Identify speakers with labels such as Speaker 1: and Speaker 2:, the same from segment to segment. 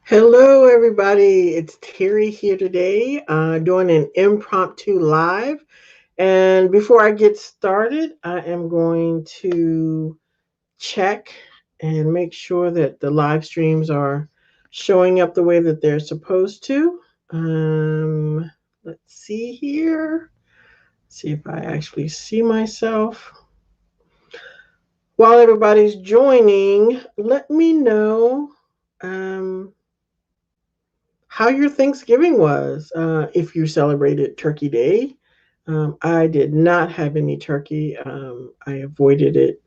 Speaker 1: Hello, everybody. It's Terry here today, doing an impromptu live. And before I get started, I am going to check and make sure that the live streams are showing up the way that they're supposed to. Let's see here. See if I actually see myself. While everybody's joining, let me know. Um, how your Thanksgiving was, if you celebrated Turkey Day. I did not have any turkey. I avoided it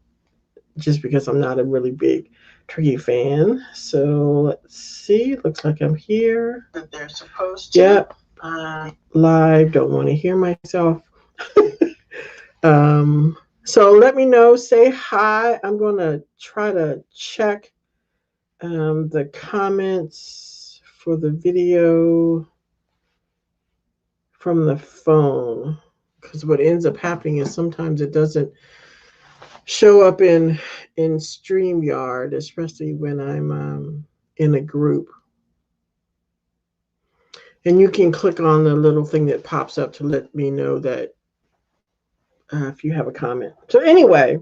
Speaker 1: just because I'm not a really big turkey fan. So let's see. Looks like I'm here. That they're supposed to. Yep. Live. Don't want to hear myself. So let me know. Say hi. I'm going to try to check the comments for the video from the phone, because what ends up happening is sometimes it doesn't show up in StreamYard, especially when I'm in a group. And you can click on the little thing that pops up to let me know that if you have a comment. So anyway,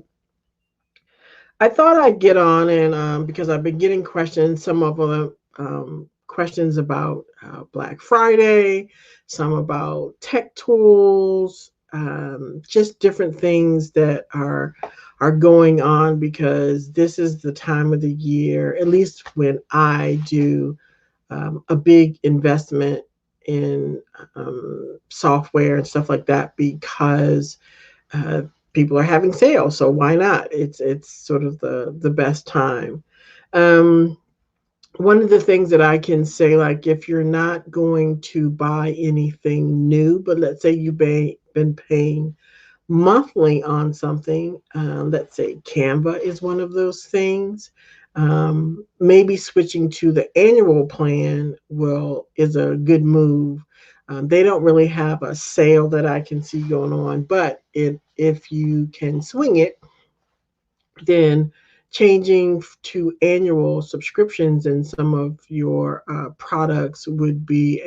Speaker 1: I thought I'd get on and because I've been getting questions, some of them questions about Black Friday, some about tech tools, just different things that are going on, because this is the time of the year, at least when I do a big investment in software and stuff like that, because uh, people are having sales. So why not? It's sort of the best time. Um, One of the things that I can say, like if you're not going to buy anything new, but let's say you've been paying monthly on something, let's say Canva is one of those things. Maybe switching to the annual plan is a good move. They don't really have a sale that I can see going on, but if you can swing it, then changing to annual subscriptions in some of your products would be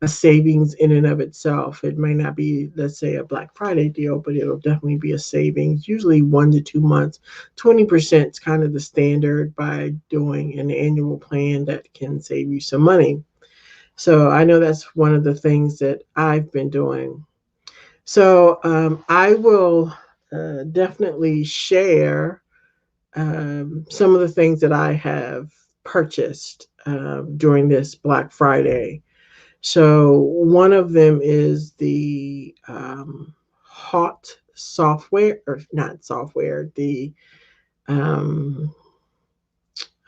Speaker 1: a savings in and of itself. It may not be, let's say, a Black Friday deal, but it'll definitely be a savings, usually 1 to 2 months. 20% is kind of the standard by doing an annual plan that can save you some money. So I know that's one of the things that I've been doing. So I will definitely share some of the things that I have purchased during this Black Friday. So one of them is the hot software, or not software, the um,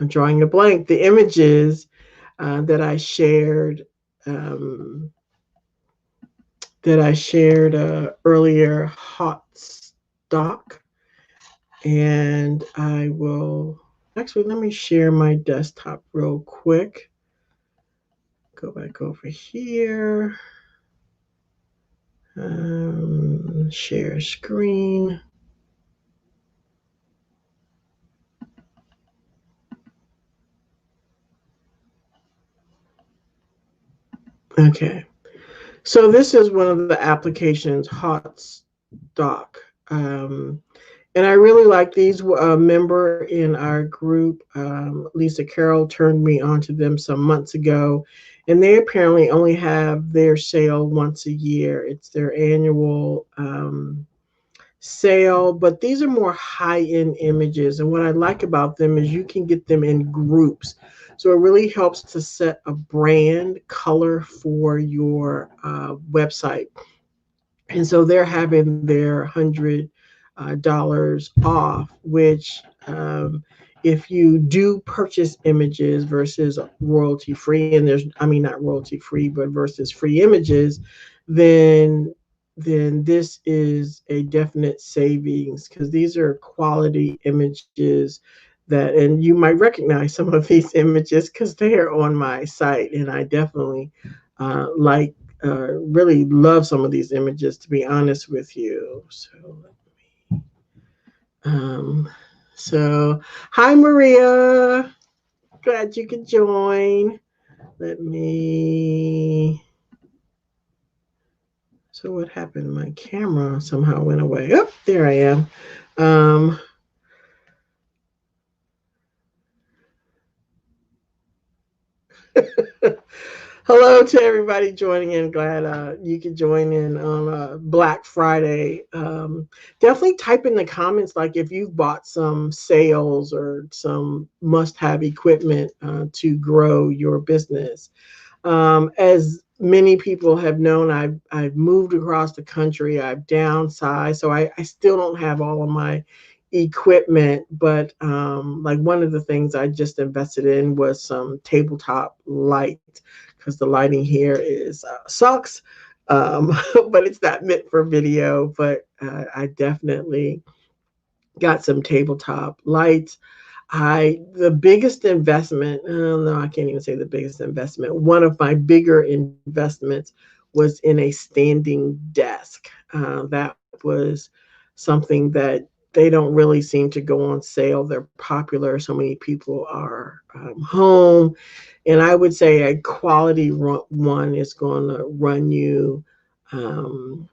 Speaker 1: I'm drawing a blank, the images that I shared. Um, that I shared earlier, hot stock. And I will actually, let me share my desktop real quick. Go back over here. Share screen. Okay. So this is one of the applications, Hotstock. Um, and I really like these. A member in our group, Lisa Carroll, turned me onto them some months ago. And they apparently only have their sale once a year. It's their annual sale, but these are more high-end images. And what I like about them is you can get them in groups. So it really helps to set a brand color for your website. And so they're having their $100 off, which if you do purchase images versus royalty free, and I mean, not royalty free, but versus free images, then this is a definite savings, because these are quality images that, and you might recognize some of these images because they are on my site, and I definitely really love some of these images, to be honest with you. Um, so hi Maria. Glad you could join. Let me. So what happened? My camera somehow went away. Oh, there I am. Um, Hello to everybody joining in. Glad you could join in on Black Friday. Definitely type in the comments like if you've bought some sales or some must-have equipment to grow your business. As many people have known, I've moved across the country. I've downsized, so I still don't have all of my equipment. But like one of the things I just invested in was some tabletop light because the lighting here is sucks. Um, but it's not meant for video. But I definitely got some tabletop lights. The biggest investment, no, I can't even say the biggest investment. One of my bigger investments was in a standing desk. That was something that they don't really seem to go on sale. They're popular. So many people are home. And I would say a quality one is going to run you um,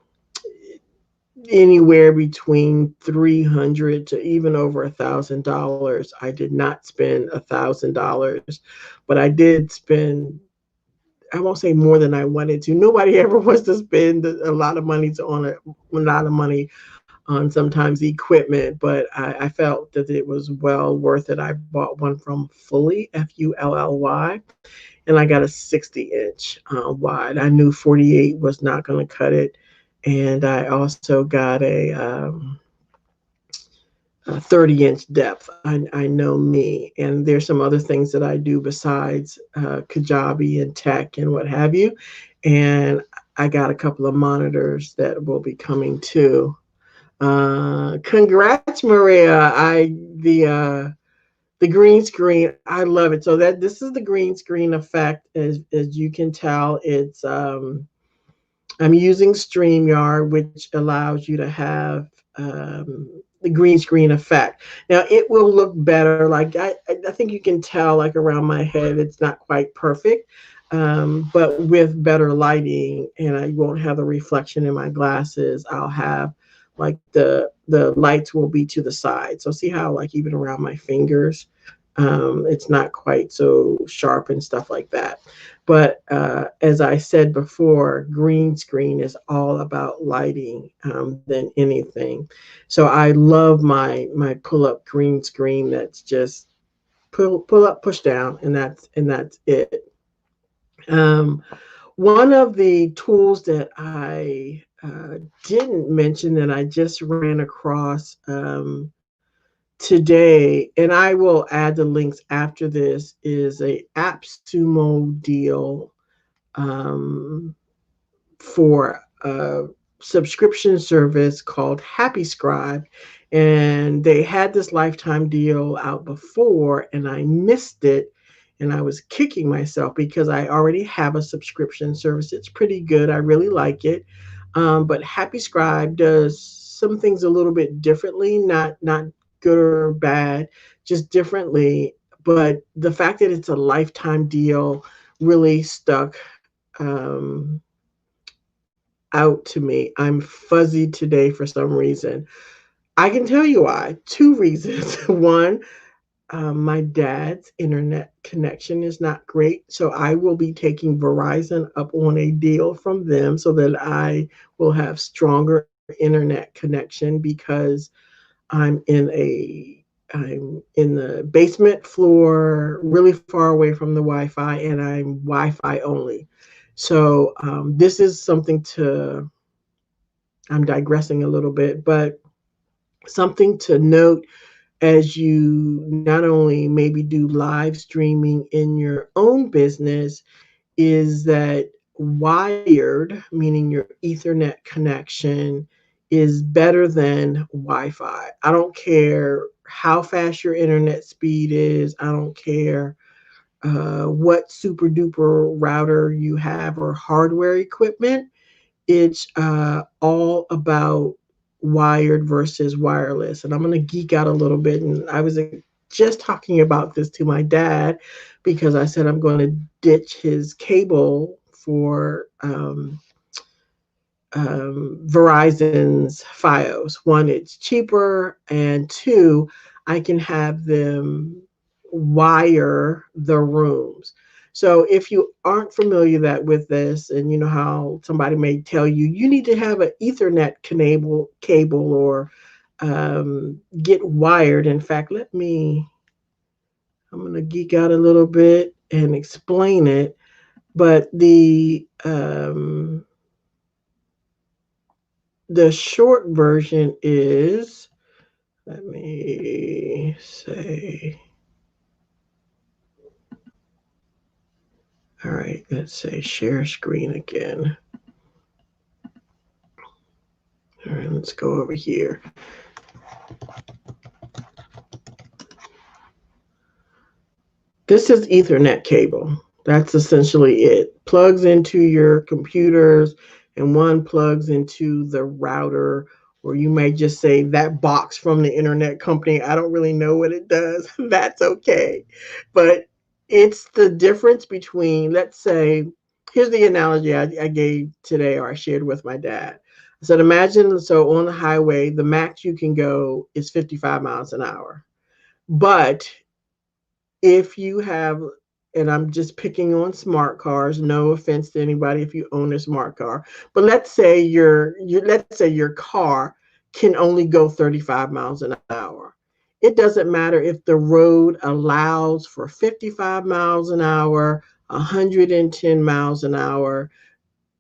Speaker 1: anywhere between 300 to even over $1,000. I did not spend $1,000, but I did spend, I won't say more than I wanted to. Nobody ever wants to spend a lot of money on sometimes equipment, but I felt that it was well worth it. I bought one from Fully, Fully, and I got a 60-inch wide. I knew 48 was not going to cut it, and I also got a 30-inch depth. I know me, and there's some other things that I do besides Kajabi and Tech and what have you, and I got a couple of monitors that will be coming too. Congrats, Maria! The green screen. I love it. So that this is the green screen effect. As you can tell, it's I'm using StreamYard, which allows you to have the green screen effect. Now it will look better. Like I think you can tell, like around my head, it's not quite perfect, but with better lighting, and I won't have the reflection in my glasses. I'll have like the lights will be to the side. So see how like even around my fingers, it's not quite so sharp and stuff like that. But as I said before, green screen is all about lighting than anything. So I love my pull up green screen. That's just pull up, push down, and that's it. Um, One of the tools that I didn't mention that I just ran across today, and I will add the links after this, is a AppSumo deal um, for a subscription service called Happy Scribe. And they had this lifetime deal out before, and I missed it. And I was kicking myself because I already have a subscription service. It's pretty good. I really like it. But Happy Scribe does some things a little bit differently, not good or bad, just differently. But the fact that it's a lifetime deal really stuck um, out to me. I'm fuzzy today for some reason. I can tell you why. Two reasons. One, my dad's internet connection is not great, so I will be taking Verizon up on a deal from them so that I will have stronger internet connection because I'm in a I'm in the basement floor, really far away from the Wi-Fi, and I'm Wi-Fi only. So this is something to I'm digressing a little bit, but something to note as you not only maybe do live streaming in your own business is that wired, meaning your Ethernet connection, is better than Wi Fi. I don't care how fast your internet speed is, I don't care what super duper router you have or hardware equipment. It's all about wired versus wireless. And I'm going to geek out a little bit. And I was just talking about this to my dad because I said I'm going to ditch his cable for Verizon's Fios. One, it's cheaper, and two, I can have them wire the rooms. So if you aren't familiar that with this, and you know how somebody may tell you you need to have an Ethernet cable or get wired. In fact, I'm going to geek out a little bit and explain it. But the short version is, let me say, all right, let's say share screen again. All right, let's go over here. This is Ethernet cable. That's essentially it. Plugs into your computers, and one plugs into the router, or you may just say that box from the internet company. I don't really know what it does. That's okay. But it's the difference between, let's say, here's the analogy I gave today, or I shared with my dad. I said, imagine, so on the highway, the max you can go is 55 miles an hour. But if you have, and I'm just picking on smart cars, no offense to anybody if you own a smart car, but let's say your car can only go 35 miles an hour. It doesn't matter if the road allows for 55 miles an hour, 110 miles an hour,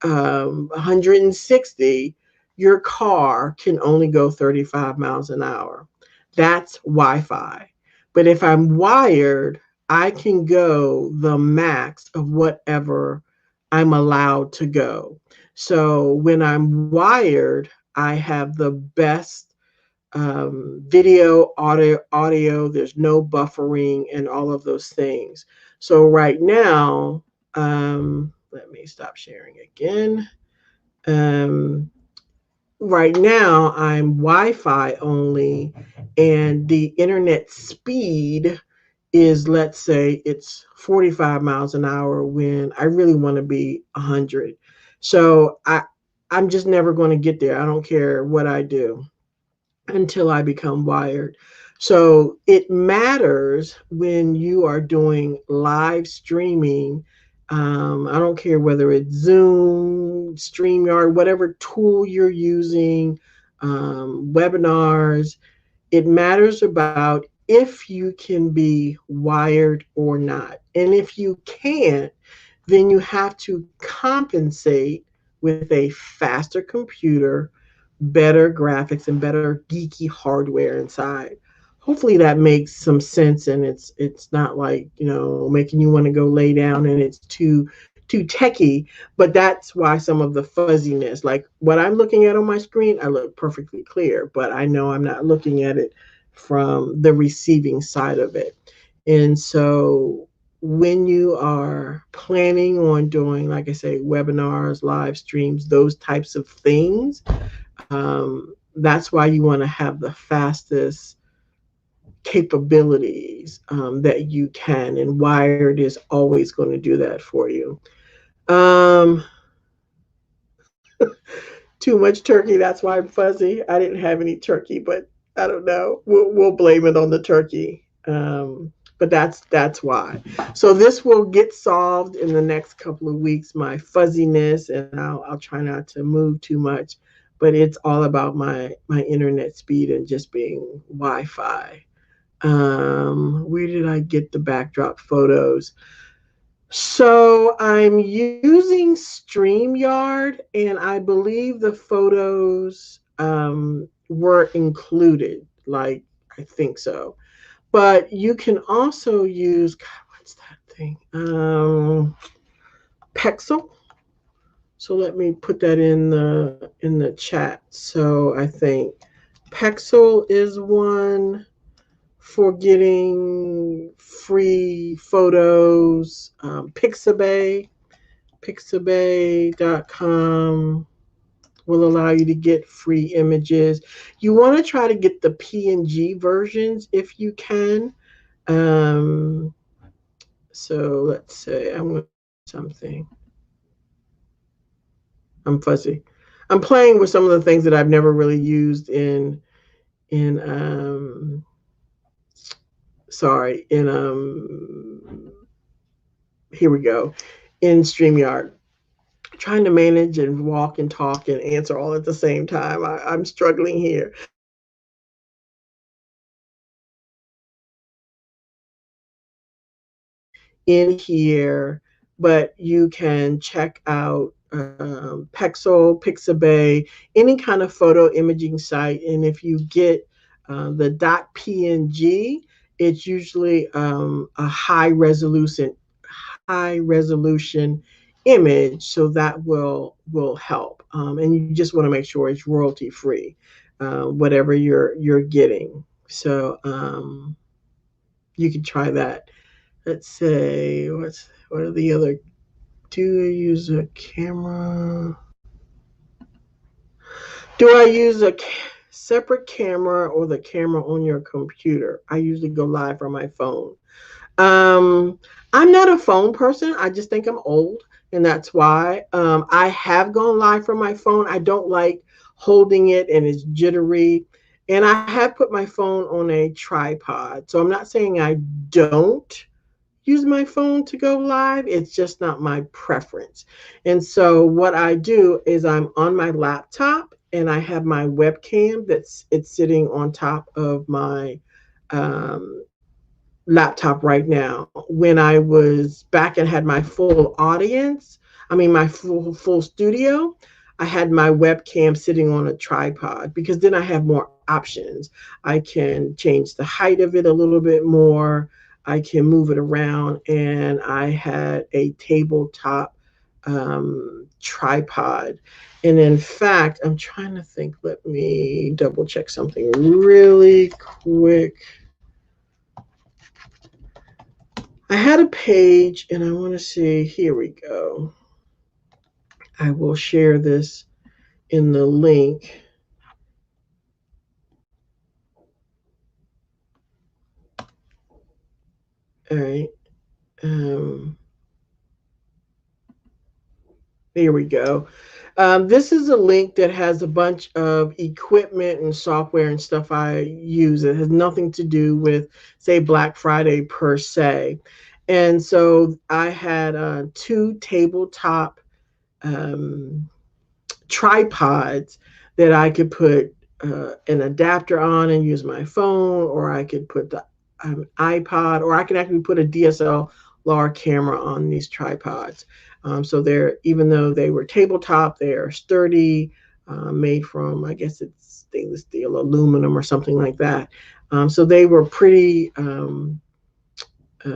Speaker 1: 160, your car can only go 35 miles an hour. That's Wi-Fi. But if I'm wired, I can go the max of whatever I'm allowed to go. So when I'm wired, I have the best video, audio. There's no buffering and all of those things. So right now, let me stop sharing again. Um, right now, I'm Wi-Fi only, and the internet speed is, let's say, it's 45 miles an hour when I really want to be 100. So I'm just never going to get there. I don't care what I do until I become wired. So it matters when you are doing live streaming. I don't care whether it's Zoom, StreamYard, whatever tool you're using, webinars. It matters about if you can be wired or not. And if you can't, then you have to compensate with a faster computer, better graphics, and better geeky hardware inside. Hopefully that makes some sense, and it's not like, making you want to go lay down and it's too techy. But that's why some of the fuzziness, like what I'm looking at on my screen, I look perfectly clear, but I know I'm not looking at it from the receiving side of it. And so when you are planning on doing, like I say, webinars, live streams, those types of things, that's why you want to have the fastest capabilities that you can, and Wired is always going to do that for you. Um, too much turkey, that's why I'm fuzzy. I didn't have any turkey, but I don't know. We'll blame it on the turkey. But that's why. So this will get solved in the next couple of weeks, my fuzziness, and I'll try not to move too much. But it's all about my internet speed and just being Wi-Fi. Where did I get the backdrop photos? So I'm using StreamYard, and I believe the photos were included. Like, I think so. But you can also use, God, what's that thing? Pexel. So let me put that in the chat. So I think Pexel is one for getting free photos. Pixabay.com will allow you to get free images. You want to try to get the PNG versions if you can. So let's say I'm going to do something. I'm fuzzy. I'm playing with some of the things that I've never really used in sorry, in here we go, in StreamYard. Trying to manage and walk and talk and answer all at the same time. I'm struggling here. In here, but you can check out Pexel, Pixabay, any kind of photo imaging site. And if you get the .png, it's usually a high resolution image, so that will help. And you just want to make sure it's royalty free, whatever you're getting. So you can try that. Let's say what are the other? Do you use a camera? Do I use a separate camera or the camera on your computer? I usually go live from my phone. Um, I'm not a phone person. I just think I'm old, and that's why. I have gone live from my phone. I don't like holding it and it's jittery. And I have put my phone on a tripod. So I'm not saying I don't use my phone to go live. It's just not my preference. And so what I do is I'm on my laptop and I have my webcam it's sitting on top of my um, laptop right now. When I was back and had my full audience, I mean my full studio, I had my webcam sitting on a tripod because then I have more options. I can change the height of it a little bit more. I can move it around, and I had a tabletop tripod. And in fact, I'm trying to think. Let me double check something really quick. I had a page and I want to see, here we go. I will share this in the link. All right. Um, Here we go. This is a link that has a bunch of equipment and software and stuff I use. It has nothing to do with, say, Black Friday per se. And so I had two tabletop um, tripods that I could put an adapter on and use my phone, or I could put the iPod, or I can actually put a DSLR camera on these tripods. So they're, even though they were tabletop, they're sturdy, made from, I guess it's stainless steel, aluminum, or something like that. So they were pretty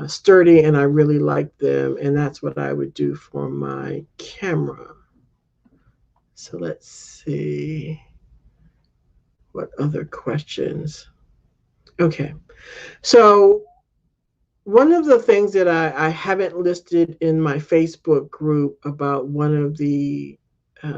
Speaker 1: sturdy, and I really liked them, and that's what I would do for my camera. So let's see what other questions. Okay, so one of the things that I haven't listed in my Facebook group about one of the, I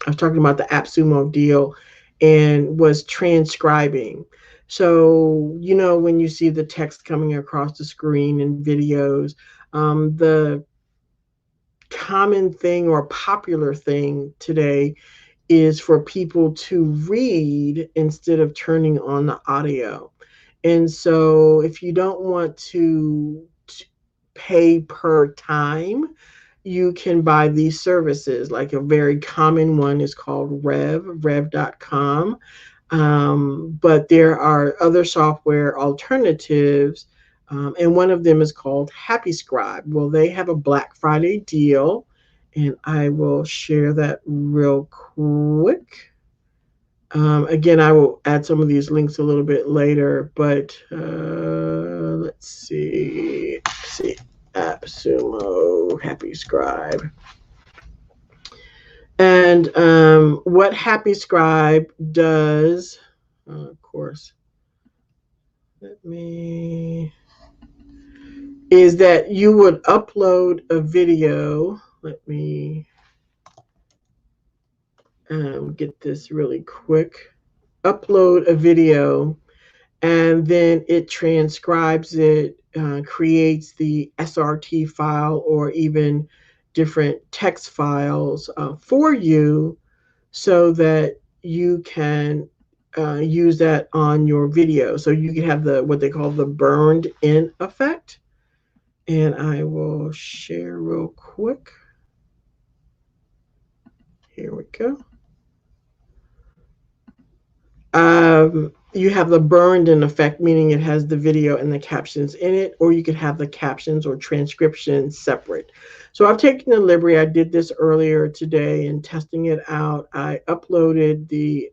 Speaker 1: was talking about the AppSumo deal and was transcribing. So, you know, when you see the text coming across the screen in videos, the common thing or popular thing today is for people to read instead of turning on the audio. And so if you don't want to pay per time, you can buy these services. Like a very common one is called rev.com. But there are other software alternatives, and one of them is called Happy Scribe. Well, they have a Black Friday deal, and I will share that real quick. Again, I will add some of these links a little bit later, but let's see. AppSumo, Happy Scribe. And what Happy Scribe does, of course, is that you would upload a video. Let me get this really quick. Upload a video, and then it transcribes it, creates the SRT file or even different text files for you so that you can use that on your video. So you can have the what they call the burned in effect. And I will share real quick. Here we go. You have the burned in effect, meaning it has the video and the captions in it, or you could have the captions or transcription separate. So I've taken the liberty, I did this earlier today and testing it out. I uploaded the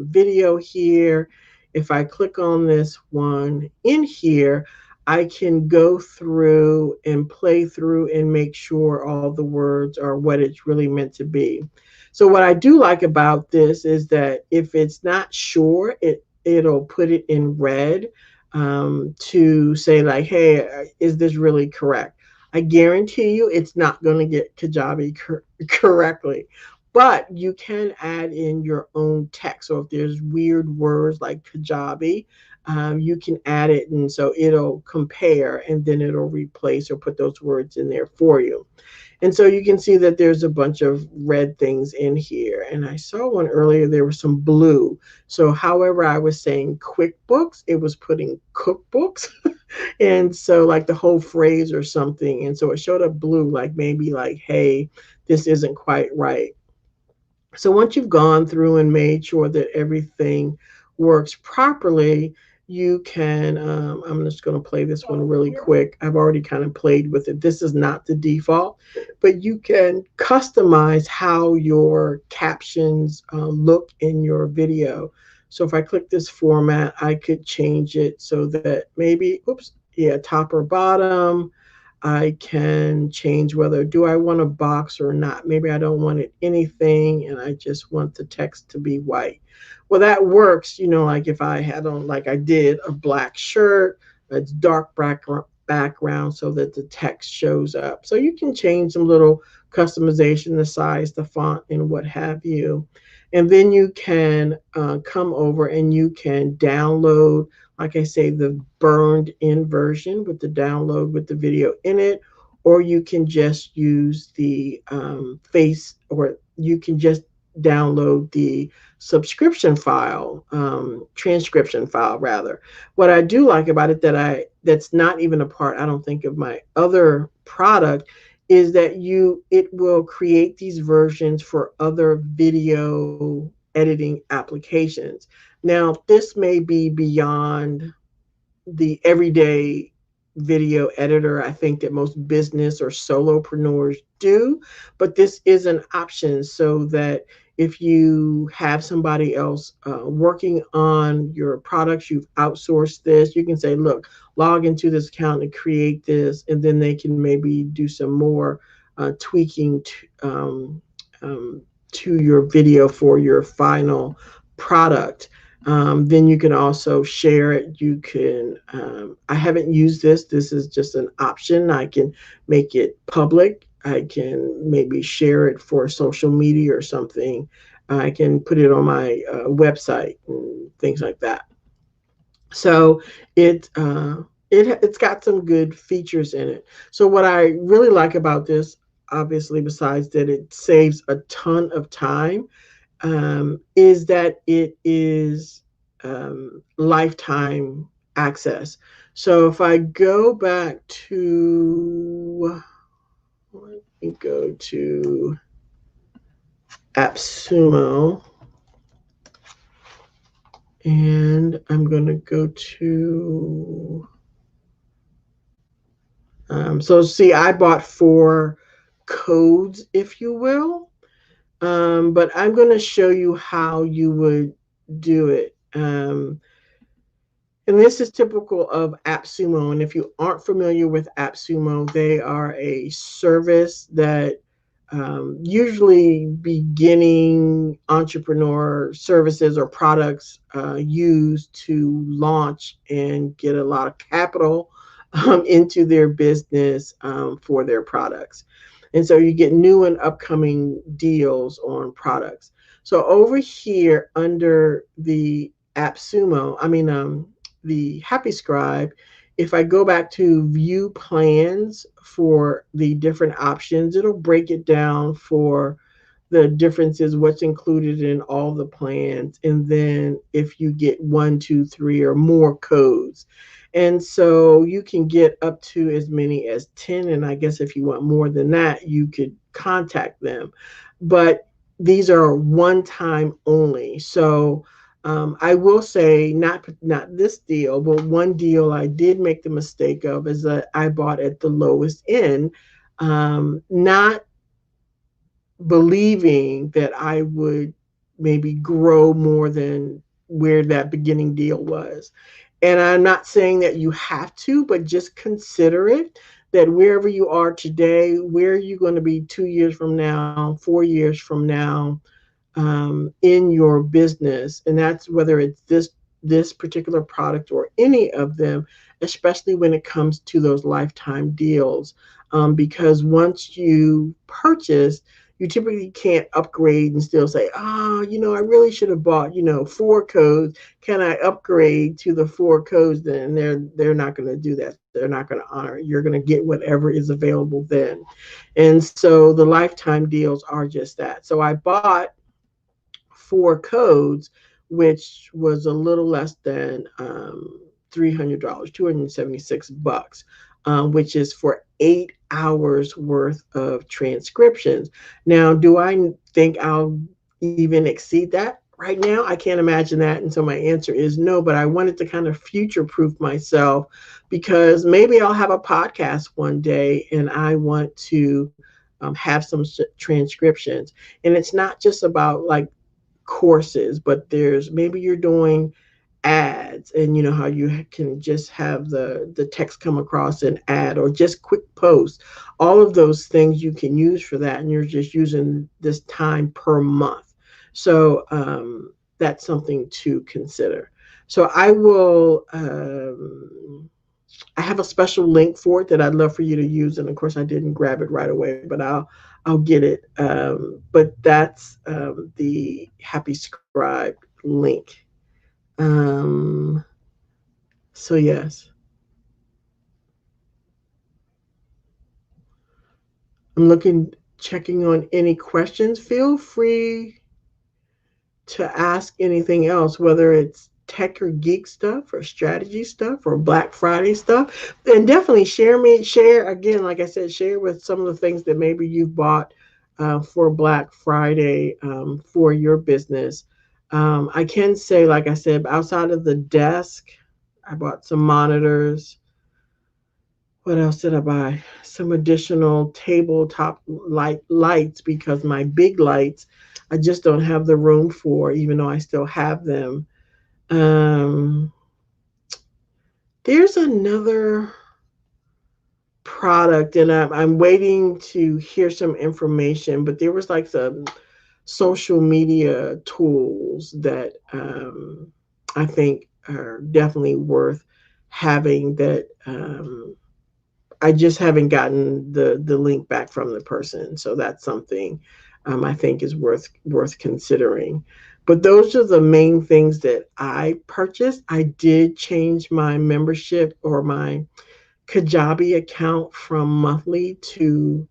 Speaker 1: video here. If I click on this one in here, I can go through and play through and make sure all the words are what it's really meant to be. So what I do like about this is that if it's not sure, it'll put it in red to say like, hey, is this really correct? I guarantee you it's not going to get Kajabi correctly, but you can add in your own text. So if there's weird words like Kajabi, you can add it, and so it'll compare and then it'll replace or put those words in there for you. And so you can see that there's a bunch of red things in here. And I saw one earlier, there was some blue. So however I was saying QuickBooks, it was putting cookbooks. And so like the whole phrase or something. And so it showed up blue, like maybe like, hey, this isn't quite right. So once you've gone through and made sure that everything works properly, you can, I'm just going to play this one really quick. I've already kind of played with it. This is not the default, but you can customize how your captions look in your video. So if I click this format, I could change it so that maybe, oops, yeah, top or bottom. I can change whether do I want a box or not. Maybe I don't want it anything and I just want the text to be white. Well, that works, you know, like if I had on, like I did, a black shirt, it's dark background so that the text shows up. So you can change some little customization, the size, the font, and what have you. And then you can come over and you can download, like I say, the burned in version with the download with the video in it, or you can just use the face, or you can just download the subscription file, transcription file rather. What I do like about it that's not even a part, I don't think, of my other product, is that it will create these versions for other video editing applications. Now, this may be beyond the everyday video editor I think that most business or solopreneurs do, but this is an option so that if you have somebody else working on your products, you've outsourced this, you can say, look, log into this account and create this, and then they can maybe do some more tweaking to your video for your final product. Then you can also share it. You can, I haven't used this. This is just an option. I can make it public. I can maybe share it for social media or something. I can put it on my website and things like that. So it's got some good features in it. So what I really like about this, obviously, besides that it saves a ton of time, is that it is lifetime access. So if I go back to, let me go to AppSumo, and I'm going to go to, so see, I bought 4 codes, if you will. But I'm going to show you how you would do it. And this is typical of AppSumo. And if you aren't familiar with AppSumo, they are a service that usually beginning entrepreneur services or products use to launch and get a lot of capital into their business for their products. And so you get new and upcoming deals on products. So over here under the AppSumo, the Happy Scribe, if I go back to view plans for the different options, it'll break it down for the differences, what's included in all the plans, and then if you get one, two, three, or more codes. And so you can get up to as many as 10. And I guess if you want more than that, you could contact them. But these are one time only. So I will say, not this deal, but one deal I did make the mistake of is that I bought at the lowest end, not believing that I would maybe grow more than where that beginning deal was. And I'm not saying that you have to, but just consider it, that wherever you are today, where are you going to be 2 years from now, 4 years from now, in your business, and that's whether it's this particular product or any of them, especially when it comes to those lifetime deals, because once you purchase, you typically can't upgrade and still say, oh, I really should have bought, 4 codes. Can I upgrade to the 4 codes? Then they're not going to do that. They're not going to honor it. You're going to get whatever is available then. And so the lifetime deals are just that. So I bought 4 codes, which was a little less than $300, $276, which is for 8 hours worth of transcriptions. Now, do I think I'll even exceed that? Right now, I can't imagine that. And so my answer is no, but I wanted to kind of future proof myself, because maybe I'll have a podcast one day and I want to have some transcriptions. And it's not just about like courses, but there's maybe you're doing ads, and you know how you can just have the text come across an ad, or just quick posts. All of those things you can use for that, and you're just using this time per month. So that's something to consider. So I have a special link for it that I'd love for you to use, and of course I didn't grab it right away, but I'll get it. But that's the Happy Scribe link. Um, so yes, checking on any questions. Feel free to ask anything else, whether it's tech or geek stuff or strategy stuff or Black Friday stuff. And definitely share again, like I said, share with some of the things that maybe you've bought for Black Friday for your business. I can say, like I said, outside of the desk, I bought some monitors. What else did I buy? Some additional tabletop lights, because my big lights I just don't have the room for, even though I still have them. Um, there's another product, and I'm waiting to hear some information, but there was like some social media tools that I think are definitely worth having, that I just haven't gotten the link back from the person. So that's something I think is worth considering. But those are the main things that I purchased. I did change my membership or my Kajabi account from monthly to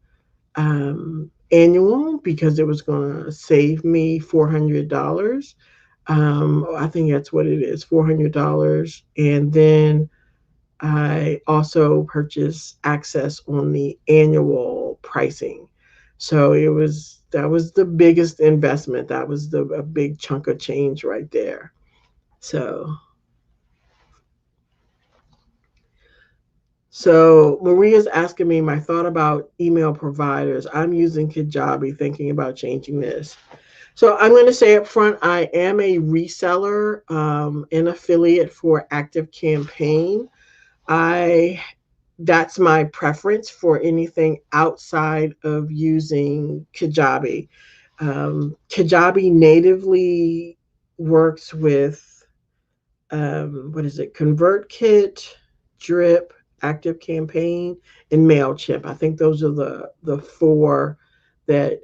Speaker 1: annual, because it was going to save me $400. I think that's what it is, $400. And then I also purchased access on the annual pricing. So that was the biggest investment. That was a big chunk of change right there. So Maria's asking me my thought about email providers. I'm using Kajabi, thinking about changing this. So I'm going to say up front, I am a reseller, an affiliate for Active Campaign. That's my preference for anything outside of using Kajabi. Kajabi natively works with what is it? ConvertKit, Drip, Active Campaign, and Mailchimp. I think those are the 4 that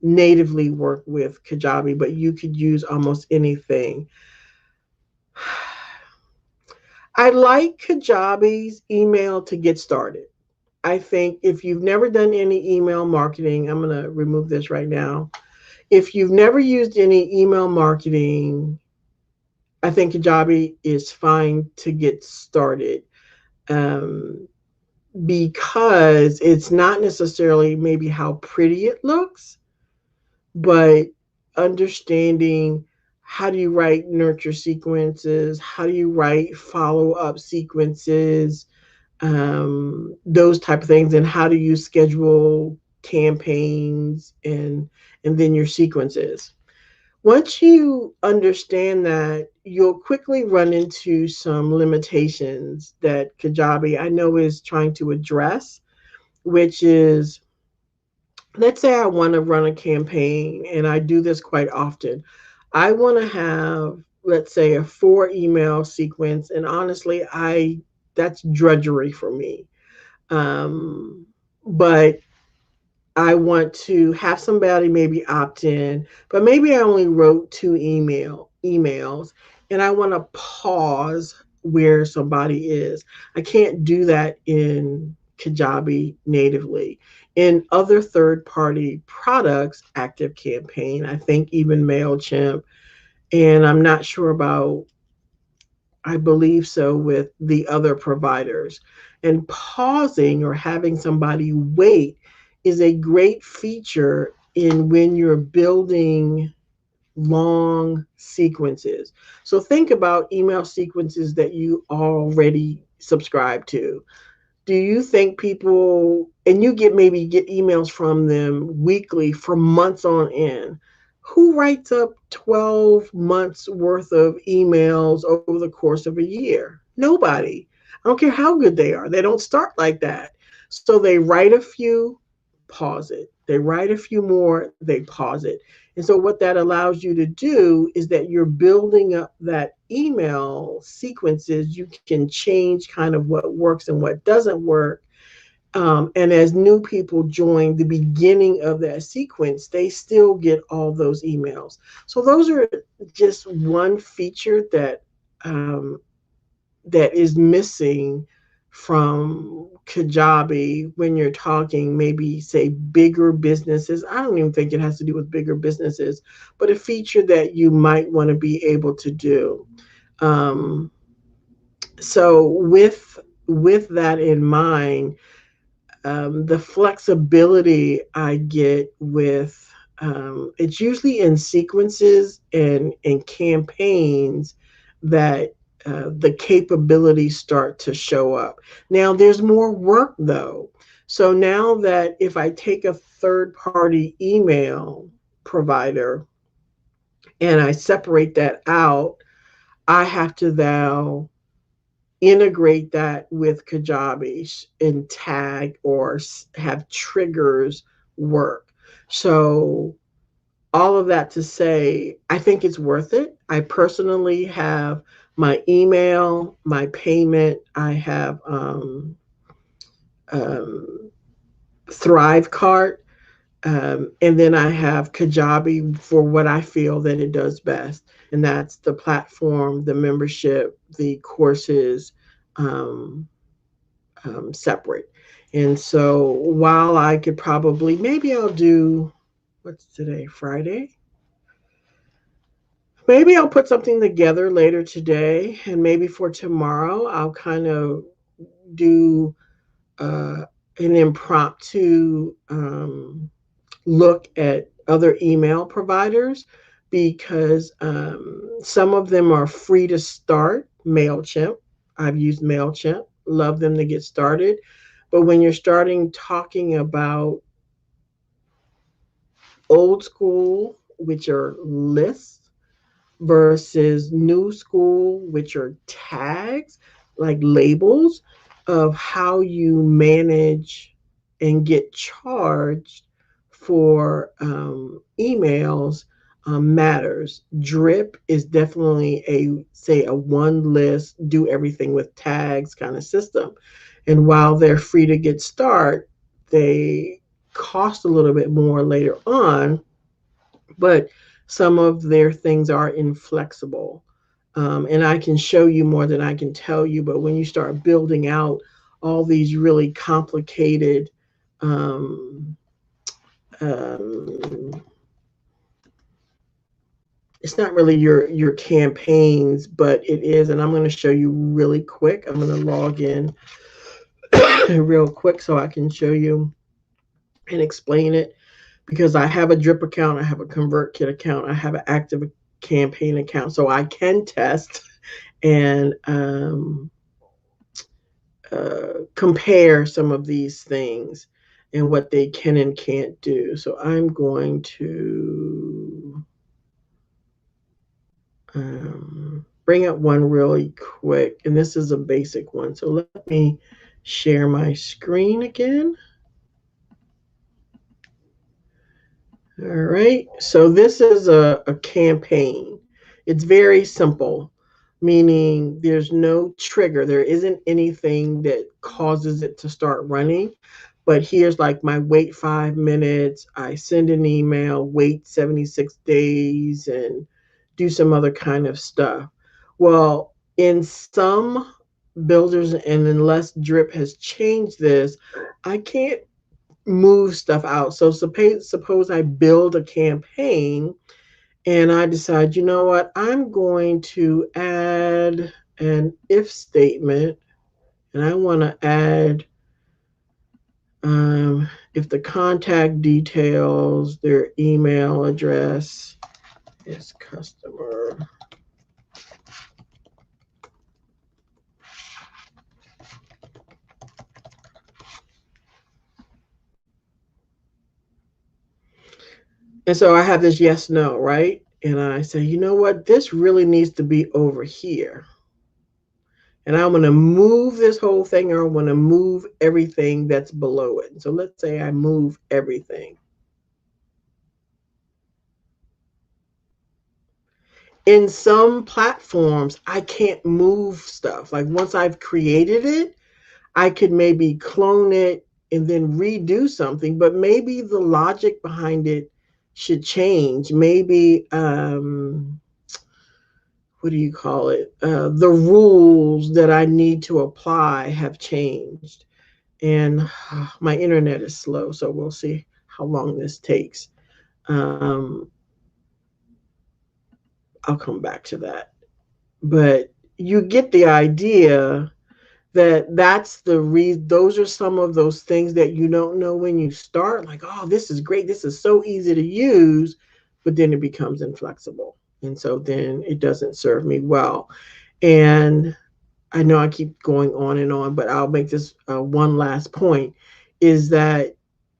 Speaker 1: natively work with Kajabi, but you could use almost anything. I like Kajabi's email to get started. I think if you've never done any email marketing, I'm going to remove this right now. If you've never used any email marketing, I think Kajabi is fine to get started, um, because it's not necessarily maybe how pretty it looks, but understanding how do you write nurture sequences, how do you write follow up sequences, those type of things, and how do you schedule campaigns and then your sequences. Once you understand that, you'll quickly run into some limitations that Kajabi I know is trying to address, which is, let's say I want to run a campaign, and I do this quite often. I want to have, let's say, a 4 email sequence, and honestly, I that's drudgery for me. Um, but I want to have somebody maybe opt in, but maybe I only wrote 2 emails, and I want to pause where somebody is. I can't do that in Kajabi natively. In other third party products, Active Campaign, I think even MailChimp, and I'm not sure about, I believe so with the other providers. And pausing or having somebody wait is a great feature in when you're building long sequences. So think about email sequences that you already subscribe to. Do you think people, and you get emails from them weekly for months on end, who writes up 12 months worth of emails over the course of a year? Nobody. I don't care how good they are, they don't start like that. So they write a few, pause it, they write a few more, they pause it. And so what that allows you to do is that you're building up that email sequences. You can change kind of what works and what doesn't work. And as new people join the beginning of that sequence, they still get all those emails. So those are just one feature that is missing from Kajabi when you're talking maybe say bigger businesses. I don't even think it has to do with bigger businesses, but a feature that you might want to be able to do. Um, so with that in mind, the flexibility I get with, it's usually in sequences and campaigns that the capabilities start to show up. Now, there's more work though. So now that if I take a third party email provider and I separate that out, I have to now integrate that with Kajabi and tag or have triggers work. So all of that to say, I think it's worth it. I personally have my email, my payment. I have um, Thrive Cart, and then I have Kajabi for what I feel that it does best, and that's the platform, the membership, the courses, um, separate. And so while I could probably, maybe I'll do, what's today, Friday? Maybe I'll put something together later today, and maybe for tomorrow, I'll kind of do uh, an impromptu look at other email providers, because some of them are free to start. MailChimp, I've used MailChimp, love them to get started. But when you're starting talking about old school, which are lists, versus new school, which are tags, like labels of how you manage and get charged for emails, matters. Drip is definitely a, say, a one list, do everything with tags kind of system. And while they're free to get started, they cost a little bit more later on, but some of their things are inflexible. And I can show you more than I can tell you, but when you start building out all these really complicated um, um, it's not really your campaigns, but it is, and I'm going to show you really quick. I'm going to log in real quick so I can show you and explain it, because I have a drip account, I have a ConvertKit account, I have an active campaign account, so I can test and compare some of these things and what they can and can't do. So I'm going to bring up one really quick, and this is a basic one. So let me share my screen again. All right, so this is a campaign. It's very simple, meaning there's no trigger. There isn't anything that causes it to start running. But here's like my wait 5 minutes, I send an email, wait 76 days, and do some other kind of stuff. Well, in some builders, and unless Drip has changed this, I can't move stuff out. So suppose I build a campaign and I decide, you know what, I'm going to add an if statement, and I want to add if the contact details, their email address is customer. And so I have this yes, no, right? And I say, you know what, this really needs to be over here. And I'm going to move this whole thing, or I'm going to move everything that's below it. So let's say I move everything. In some platforms, I can't move stuff. Like once I've created it, I could maybe clone it and then redo something, but maybe the logic behind it should change. Maybe, what do you call it? The rules that I need to apply have changed. And my internet is slow, so we'll see how long this takes. Um, I'll come back to that. But you get the idea that those are some of those things that you don't know when you start, like, oh, this is great, this is so easy to use, but then it becomes inflexible, and so then it doesn't serve me well. And I know I keep going on and on, but I'll make this one last point, is that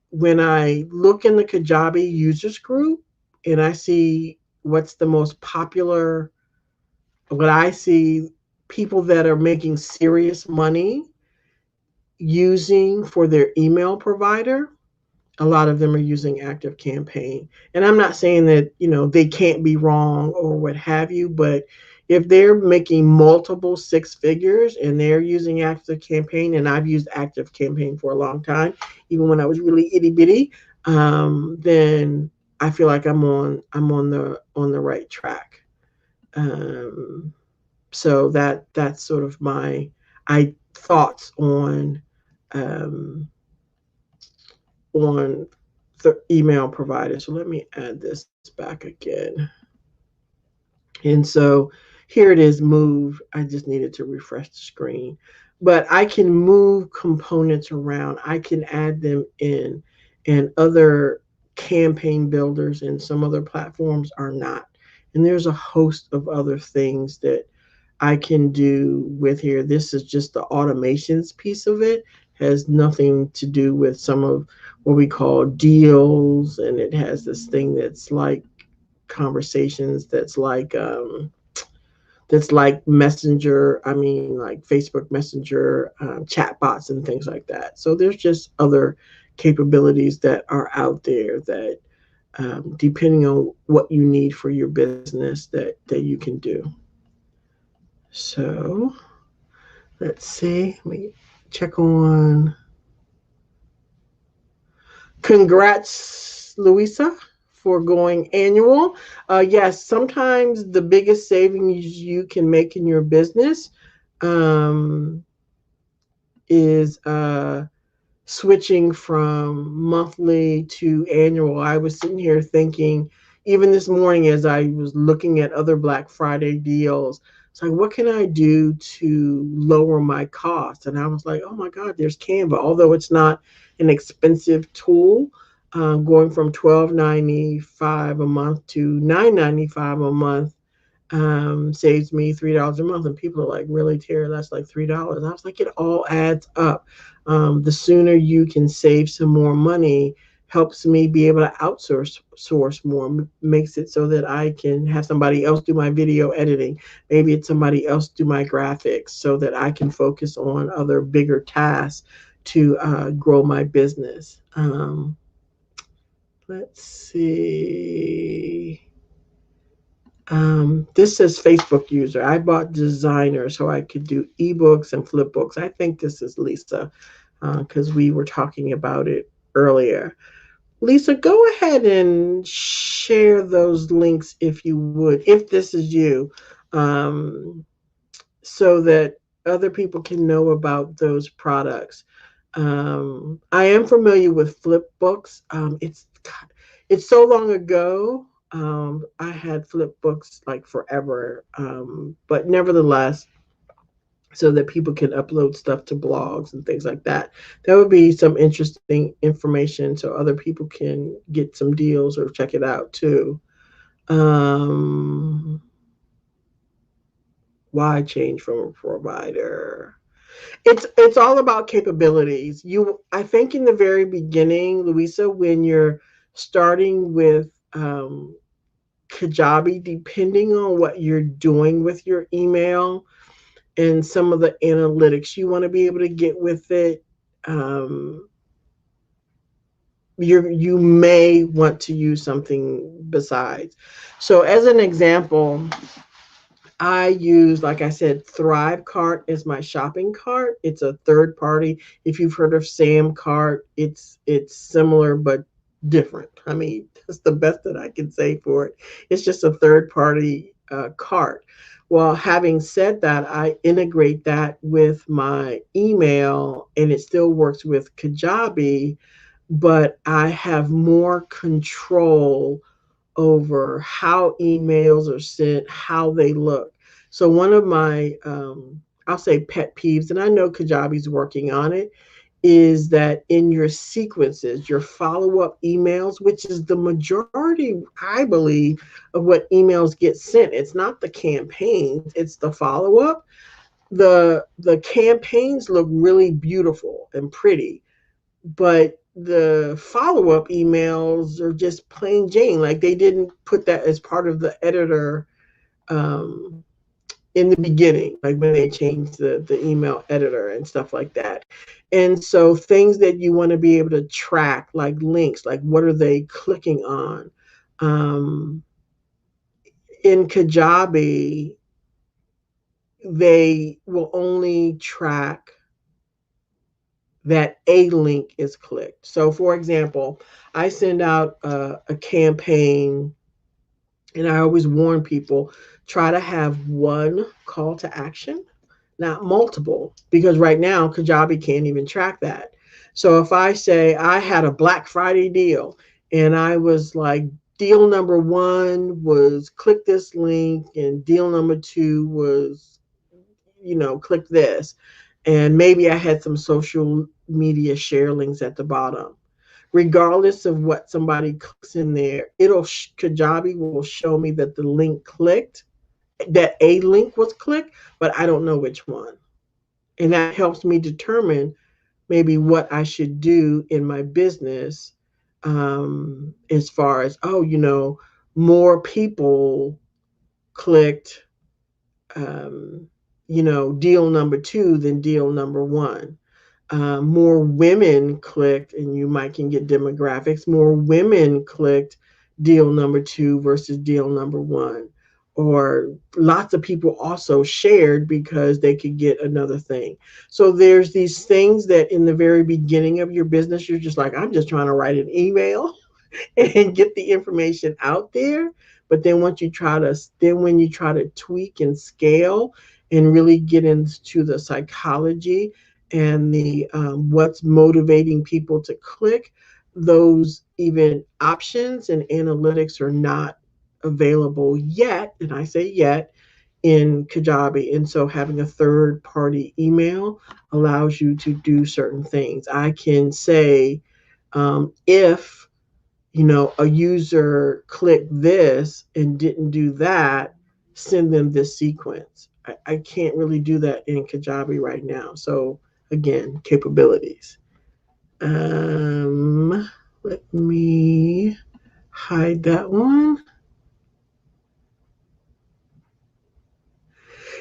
Speaker 1: when I look in the Kajabi users group and I see what's the most popular, what I see people that are making serious money using for their email provider, a lot of them are using Active Campaign. And I'm not saying that, they can't be wrong or what have you, but if they're making multiple six figures and they're using Active Campaign, and I've used Active Campaign for a long time, even when I was really itty bitty, then I feel like I'm on the right track. So that's sort of my thoughts um, on the email provider. So let me add this back again. And so here it is, move. I just needed to refresh the screen. But I can move components around. I can add them in, and other campaign builders and some other platforms are not. And there's a host of other things that I can do with here. This is just the automations piece of it. Has nothing to do with some of what we call deals, and it has this thing that's like conversations, that's like Messenger. I mean, like Facebook Messenger, chat bots, and things like that. So there's just other capabilities that are out there that, depending on what you need for your business, that you can do. So let's see. Let me check on. Congrats, Louisa, for going annual. Yes, sometimes the biggest savings you can make in your business um, is switching from monthly to annual. I was sitting here thinking, even this morning as I was looking at other Black Friday deals, it's like, what can I do to lower my costs? And I was like, oh my God, there's Canva. Although it's not an expensive tool, going from $12.95 a month to $9.95 a month saves me $3 a month. And people are like, really, Tara, that's like $3. I was like, it all adds up. The sooner you can save some more money helps me be able to source more, makes it so that I can have somebody else do my video editing. Maybe it's somebody else do my graphics so that I can focus on other bigger tasks to grow my business. Let's see. This says Facebook user. I bought designer so I could do ebooks and flip books. I think this is Lisa because we were talking about it earlier. Lisa, go ahead and share those links if you would, if this is you, um, so that other people can know about those products. I am familiar with flip books. It's so long ago. I had flip books like forever, but nevertheless, so that people can upload stuff to blogs and things like that. That would be some interesting information so other people can get some deals or check it out too. Um, why change from a provider? It's all about capabilities. I think in the very beginning, Louisa, when you're starting with Kajabi, depending on what you're doing with your email and some of the analytics you want to be able to get with it, um, you may want to use something besides. So, as an example, I use, like I said, Thrive Cart is my shopping cart. It's a third party. If you've heard of Sam Cart, it's similar but different. I mean, that's the best that I can say for it. It's just a third party cart. Well, having said that, I integrate that with my email and it still works with Kajabi, but I have more control over how emails are sent, how they look. So one of my, I'll say pet peeves, and I know Kajabi's working on it, is that in your sequences, your follow-up emails, which is the majority, I believe, of what emails get sent. It's not the campaigns, it's the follow-up. The campaigns look really beautiful and pretty, but the follow-up emails are just plain Jane. Like they didn't put that as part of the editor um, in the beginning, like when they changed the email editor and stuff like that. And so things that you want to be able to track, like links, like what are they clicking on? Um, in Kajabi, they will only track that a link is clicked. So, for example, I send out a campaign and I always warn people try to have one call to action, not multiple, because right now Kajabi can't even track that. So, if I say I had a Black Friday deal and I was like, deal number one was click this link, and deal number two was, click this. And maybe I had some social media share links at the bottom. Regardless of what somebody clicks in there, Kajabi will show me that the link clicked, that a link was clicked, but I don't know which one. And that helps me determine maybe what I should do in my business as far as, more people clicked deal number two than deal number one. More women clicked, and you might can get demographics. More women clicked deal number two versus deal number one. Or lots of people also shared because they could get another thing. So there's these things that in the very beginning of your business, you're just like, I'm just trying to write an email. and get the information out there. But then when you try to tweak and scale and really get into the psychology and the what's motivating people to click, those even options and analytics are not available yet. And I say yet in Kajabi. And so having a third party email allows you to do certain things. I can say, if a user clicked this and didn't do that, send them this sequence. I can't really do that in Kajabi right now. So again, capabilities. Let me hide that one.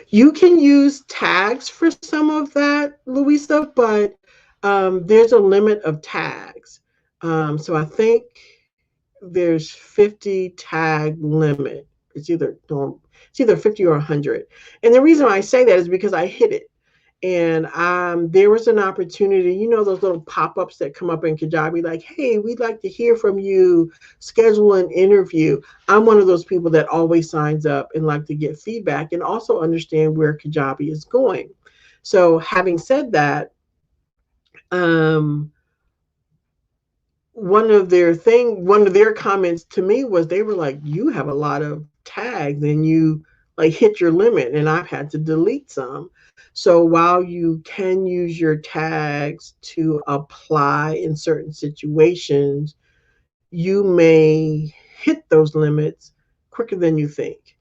Speaker 1: You can use tags for some of that, Louisa, but there's a limit of tags. So I think there's 50 tag limit. It's either 50 or 100. And the reason why I say that is because I hit it. And there was an opportunity, those little pop-ups that come up in Kajabi, like, hey, we'd like to hear from you, schedule an interview. I'm one of those people that always signs up and like to get feedback and also understand where Kajabi is going. So having said that, um, one of their comments to me was they were like, you have a lot of tags and you like hit your limit, and I've had to delete some. So while you can use your tags to apply in certain situations, you may hit those limits quicker than you think.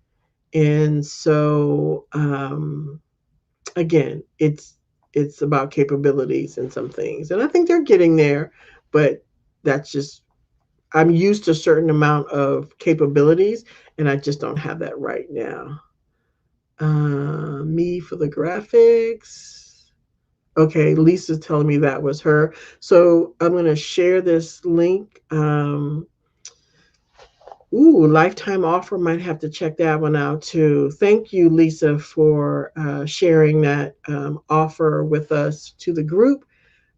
Speaker 1: And so again, it's about capabilities and some things, and I think they're getting there, but that's just, I'm used to a certain amount of capabilities, and I just don't have that right now. Me for the graphics. Okay, Lisa's telling me that was her. So I'm going to share this link. Lifetime offer. Might have to check that one out too. Thank you, Lisa, for sharing that offer with us to the group.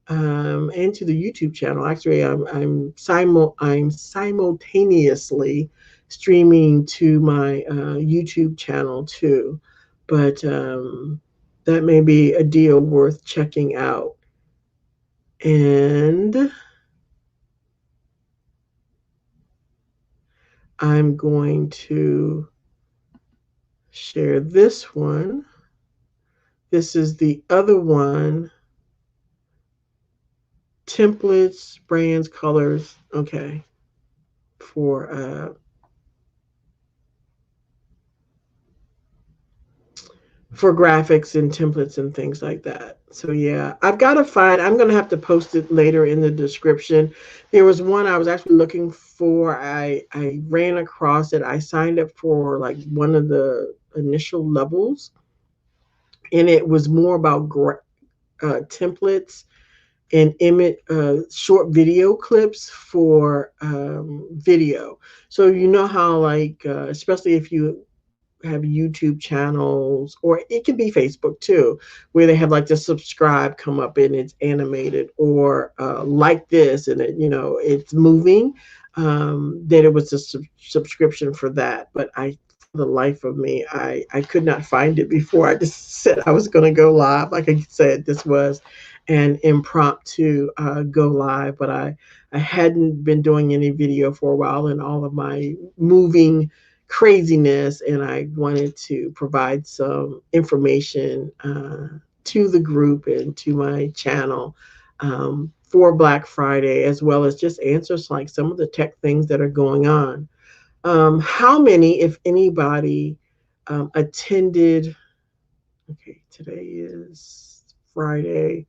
Speaker 1: And to the YouTube channel. Actually, I'm simultaneously streaming to my YouTube channel too, but that may be a deal worth checking out. And I'm going to share this one. This is the other one. Templates, brands, colors. Okay, for graphics and templates and things like that. So yeah, I'm going to have to post it later in the description. There was one I was actually looking for. I ran across it. I signed up for like one of the initial levels, and it was more about templates and image short video clips for video. So you know how like especially if you have YouTube channels, or it can be Facebook too, where they have like the subscribe come up and it's animated, or like this and it's moving. That it was a subscription for that, but for the life of me, I could not find it before I just said I was going to go live. Like I said, this was an impromptu go live, but I hadn't been doing any video for a while, and all of my moving craziness, and I wanted to provide some information to the group and to my channel for Black Friday, as well as just answers like some of the tech things that are going on. How many, if anybody, attended? Okay, today is Friday.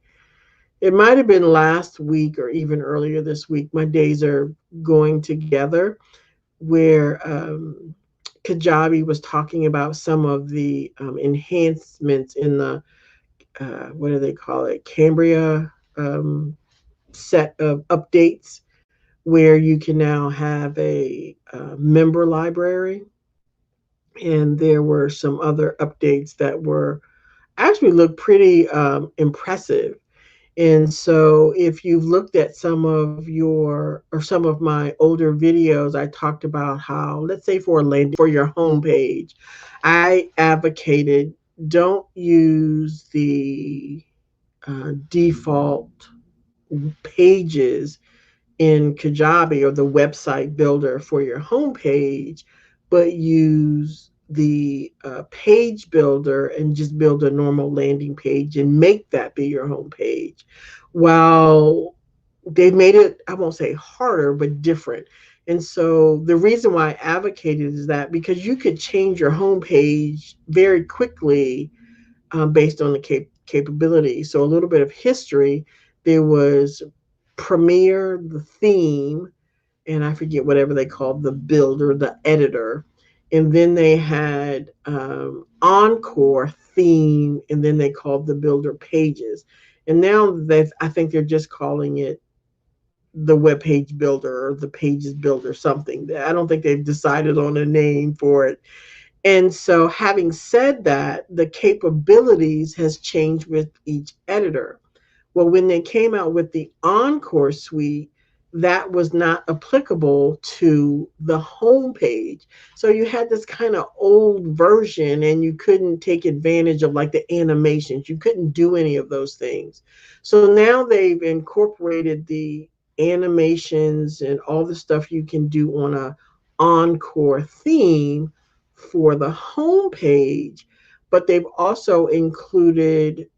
Speaker 1: It might have been last week or even earlier this week. My days are going together, where Kajabi was talking about some of the enhancements in the, what do they call it, Cambria set of updates, where you can now have a member library. And there were some other updates that were actually looked pretty impressive. And so if you've looked at some of my older videos, I talked about how, let's say for a landing for your homepage, I advocated don't use the default pages in Kajabi or the website builder for your homepage, but use the page builder and just build a normal landing page and make that be your homepage. While they made it, I won't say harder, but different. And so the reason why I advocated is that because you could change your homepage very quickly based on the capability. So a little bit of history. There was Premiere, the theme, and I forget whatever they called the builder, the editor. And then they had Encore theme, and then they called the builder pages. And now I think they're just calling it the web page builder or the pages builder, something. I don't think they've decided on a name for it. And so having said that, the capabilities has changed with each editor. Well, when they came out with the Encore suite, that was not applicable to the homepage. So you had this kind of old version and you couldn't take advantage of like the animations. You couldn't do any of those things. So now they've incorporated the animations and all the stuff you can do on a Encore theme for the homepage, but they've also included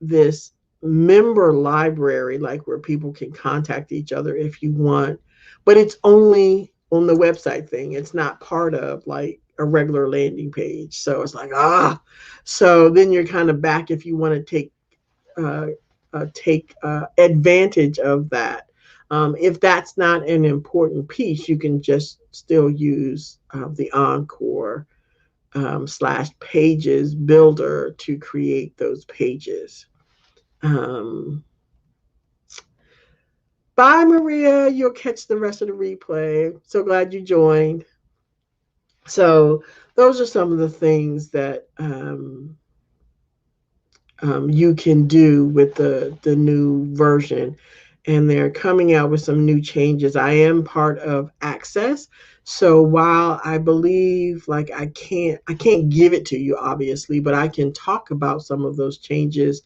Speaker 1: this member library, like where people can contact each other if you want, but it's only on the website thing. It's not part of like a regular landing page. So it's like, so then you're kind of back if you want to uh, take advantage of that. If that's not an important piece, you can just still use the Encore slash pages builder to create those pages. Um, Bye, Maria. You'll catch the rest of the replay. So glad you joined. So, those are some of the things that you can do with the new version. And they're coming out with some new changes. I am part of Access. So while I believe like I can't give it to you obviously, but I can talk about some of those changes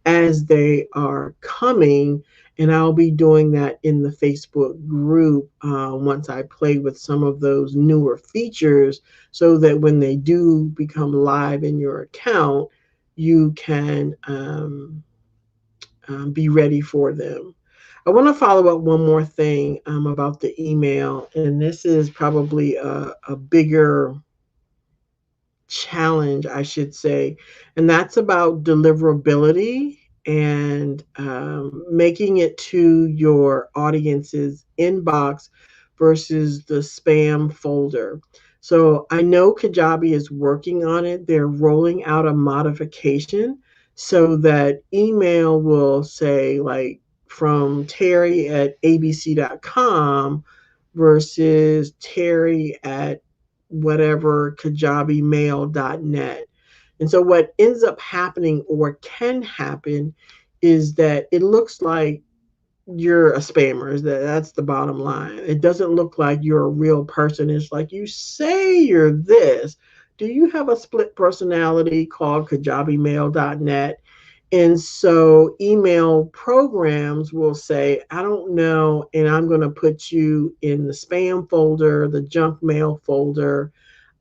Speaker 1: as they are coming. And I'll be doing that in the Facebook group once I play with some of those newer features so that when they do become live in your account, you can be ready for them. I want to follow up one more thing about the email, and this is probably a bigger challenge, I should say, and that's about deliverability and making it to your audience's inbox versus the spam folder. So I know Kajabi is working on it. They're rolling out a modification so that email will say, like, from Terry at abc.com versus Terry at whatever kajabimail.net. And so what ends up happening or can happen is that it looks like you're a spammer. That's the bottom line. It doesn't look like you're a real person. It's like you say you're this. Do you have a split personality called kajabimail.net? And so email programs will say, I don't know, and I'm going to put you in the spam folder, the junk mail folder.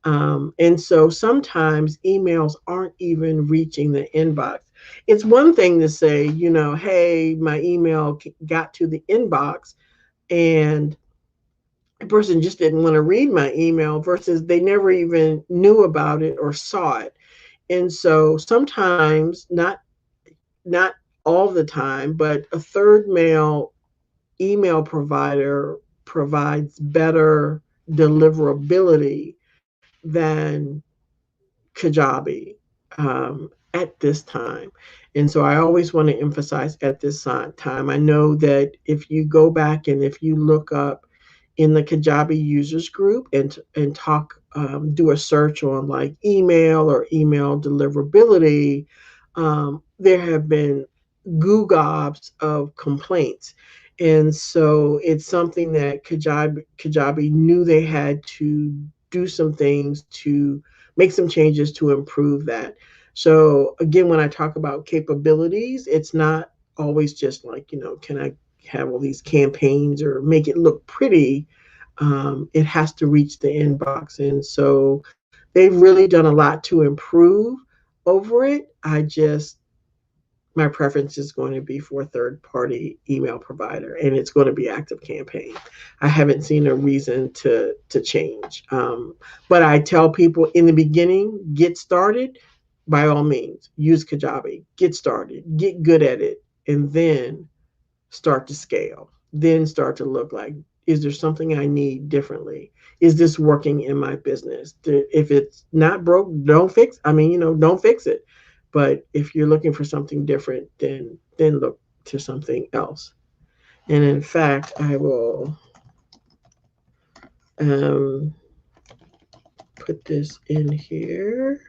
Speaker 1: And so sometimes emails aren't even reaching the inbox. It's one thing to say, hey, my email got to the inbox and the person just didn't want to read my email versus they never even knew about it or saw it. And so sometimes, not all the time, but a third mail email provider provides better deliverability than Kajabi at this time. And so I always want to emphasize at this time. I know that if you go back and if you look up in the Kajabi users group and talk, do a search on like email or email deliverability, there have been goo gobs of complaints. And so it's something that Kajabi knew they had to do some things to make some changes to improve that. So again, when I talk about capabilities, it's not always just like, can I have all these campaigns or make it look pretty? It has to reach the inbox. And so they've really done a lot to improve over it. My preference is going to be for a third party email provider, and it's going to be ActiveCampaign. I haven't seen a reason to change. But I tell people in the beginning, get started. By all means, use Kajabi. Get started, get good at it, and then start to scale. Then start to look like, is there something I need differently? Is this working in my business? If it's not broke, don't fix. Don't fix it. But if you're looking for something different, then look to something else. And in fact, I will um, put this in here.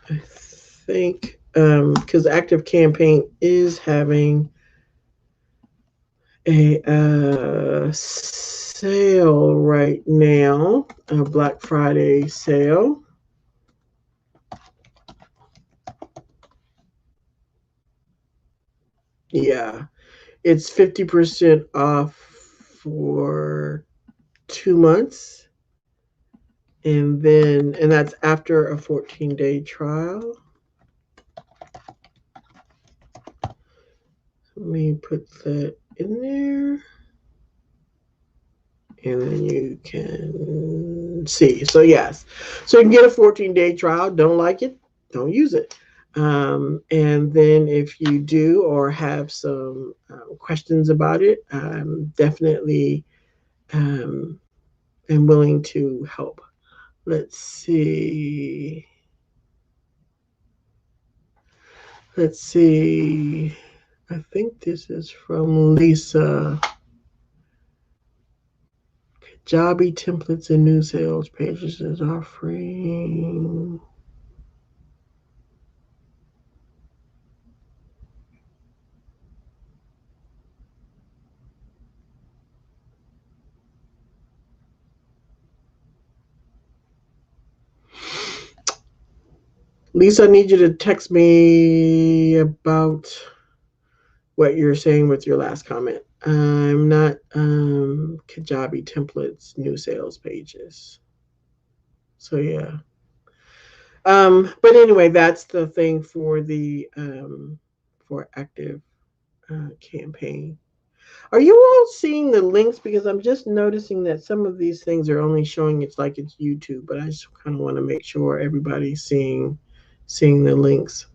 Speaker 1: I think because ActiveCampaign is having a sale right now, a Black Friday sale. Yeah, it's 50% off for 2 months. And that's after a 14-day trial. Let me put that in there. And then you can see. So yes, so you can get a 14-day trial. Don't like it, don't use it. And then if you do or have some questions about it, definitely am willing to help. Let's see. I think this is from Lisa. Kajabi templates and new sales pages is offering. Lisa, I need you to text me about what you're saying with your last comment. I'm not Kajabi templates, new sales pages. So yeah. But anyway, that's the thing for the for active campaign. Are you all seeing the links? Because I'm just noticing that some of these things are only showing it's like it's YouTube, but I just kind of want to make sure everybody's seeing the links.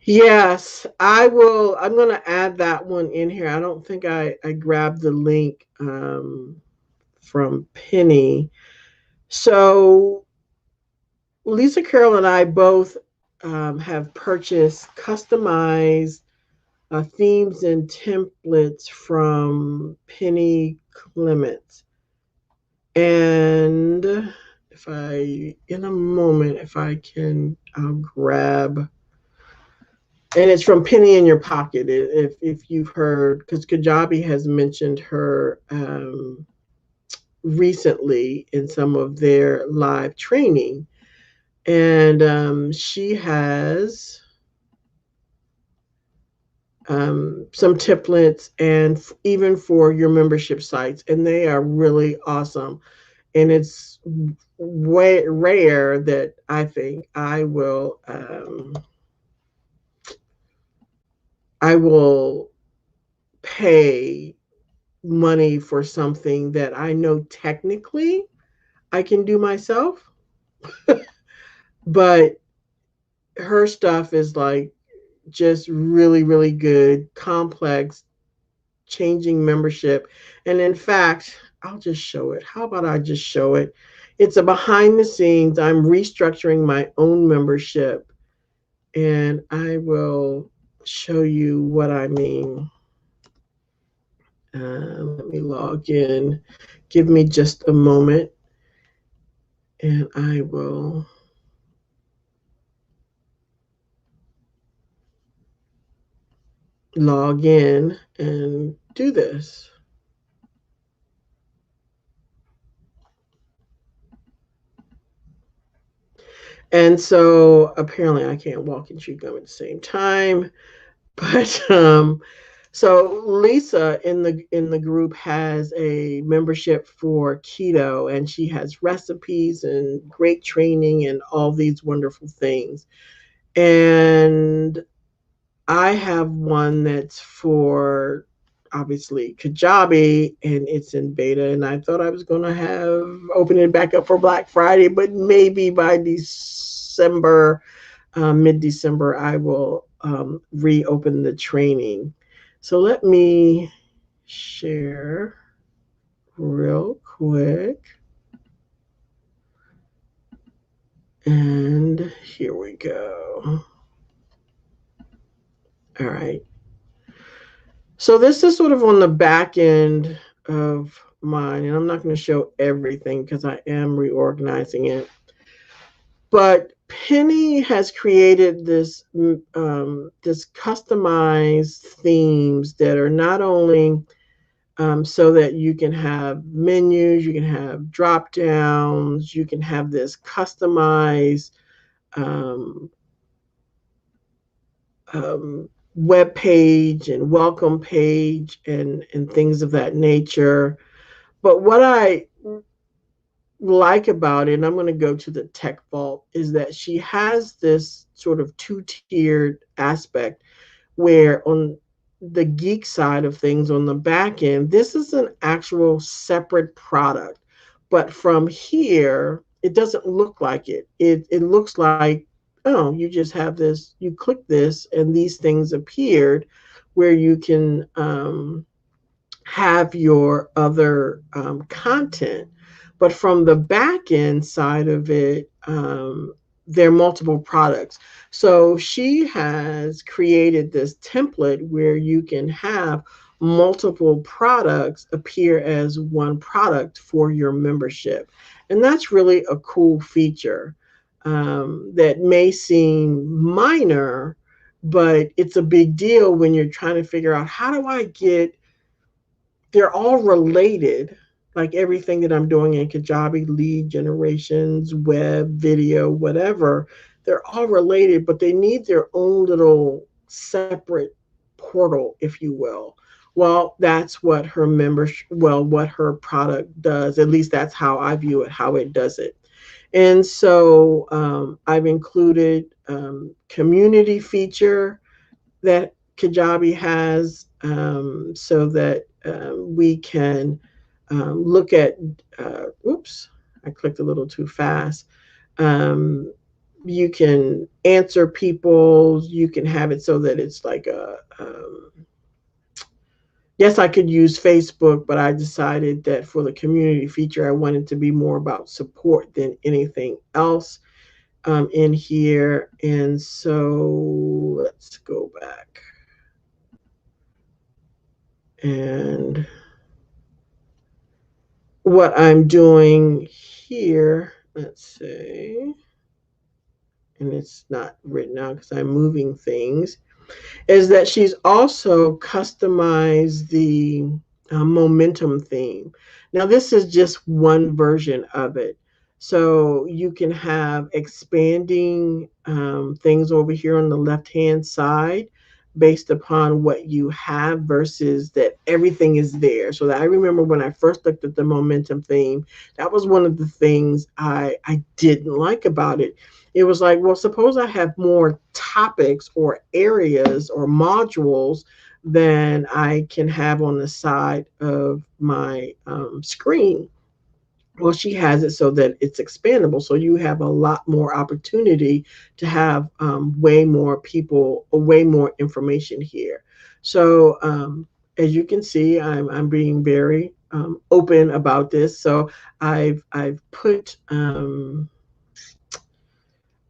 Speaker 1: Yes, I will. I'm going to add that one in here. I don't think I grabbed the link from Penny. So Lisa Carroll and I both have purchased customized themes and templates from Penny Clements. And in a moment, if I can, I'll grab. And it's from Penny in Your Pocket. If you've heard, because Kajabi has mentioned her recently in some of their live training, and she has some templates and even for your membership sites, and they are really awesome. And it's way rare that I think I will pay money for something that I know technically I can do myself, but her stuff is like just really, really good, complex, changing membership. And in fact, I'll just show it. How about I just show it? It's a behind the scenes. I'm restructuring my own membership, and I will show you what I mean. Let me log in. Give me just a moment. And I will log in and do this. And so apparently I can't walk and chew gum at the same time. But so Lisa in the group has a membership for keto, and she has recipes and great training and all these wonderful things. And I have one that's for obviously Kajabi, and it's in beta. And I thought I was going to have open it back up for Black Friday, but maybe by December, mid December, I will reopen the training. So let me share real quick. And here we go. All right. So this is sort of on the back end of mine, and I'm not going to show everything because I am reorganizing it. But Penny has created this customized themes that are not only so that you can have menus, you can have drop downs, you can have this customized um, web page and welcome page and things of that nature. But what I like about it, and I'm going to go to the tech vault, is that she has this sort of two-tiered aspect where on the geek side of things on the back end, this is an actual separate product. But from here, it doesn't look like it. It looks like, oh, you just have this, you click this, and these things appeared where you can have your other content. But from the back end side of it, there are multiple products. So she has created this template where you can have multiple products appear as one product for your membership. And that's really a cool feature that may seem minor, but it's a big deal when you're trying to figure out how do I get, they're all related, like everything that I'm doing in Kajabi, lead generations, web, video, whatever, they're all related, but they need their own little separate portal, if you will. Well, that's what her what her product does. At least that's how I view it, how it does it. And so I've included community feature that Kajabi has so that we can look at, oops, I clicked a little too fast. Um, you can answer people, you can have it so that it's like yes, I could use Facebook, but I decided that for the community feature, I wanted to be more about support than anything else in here. And so let's go back. And what I'm doing here, let's see, and it's not written out because I'm moving things, is that she's also customized the momentum theme. Now, this is just one version of it. So you can have expanding things over here on the left-hand side based upon what you have versus that everything is there. So that I remember when I first looked at the momentum theme, that was one of the things I didn't like about it. It was like, well, suppose I have more topics or areas or modules than I can have on the side of my screen. Well, she has it so that it's expandable. So you have a lot more opportunity to have way more people, or way more information here. So as you can see, I'm being very open about this. So I've put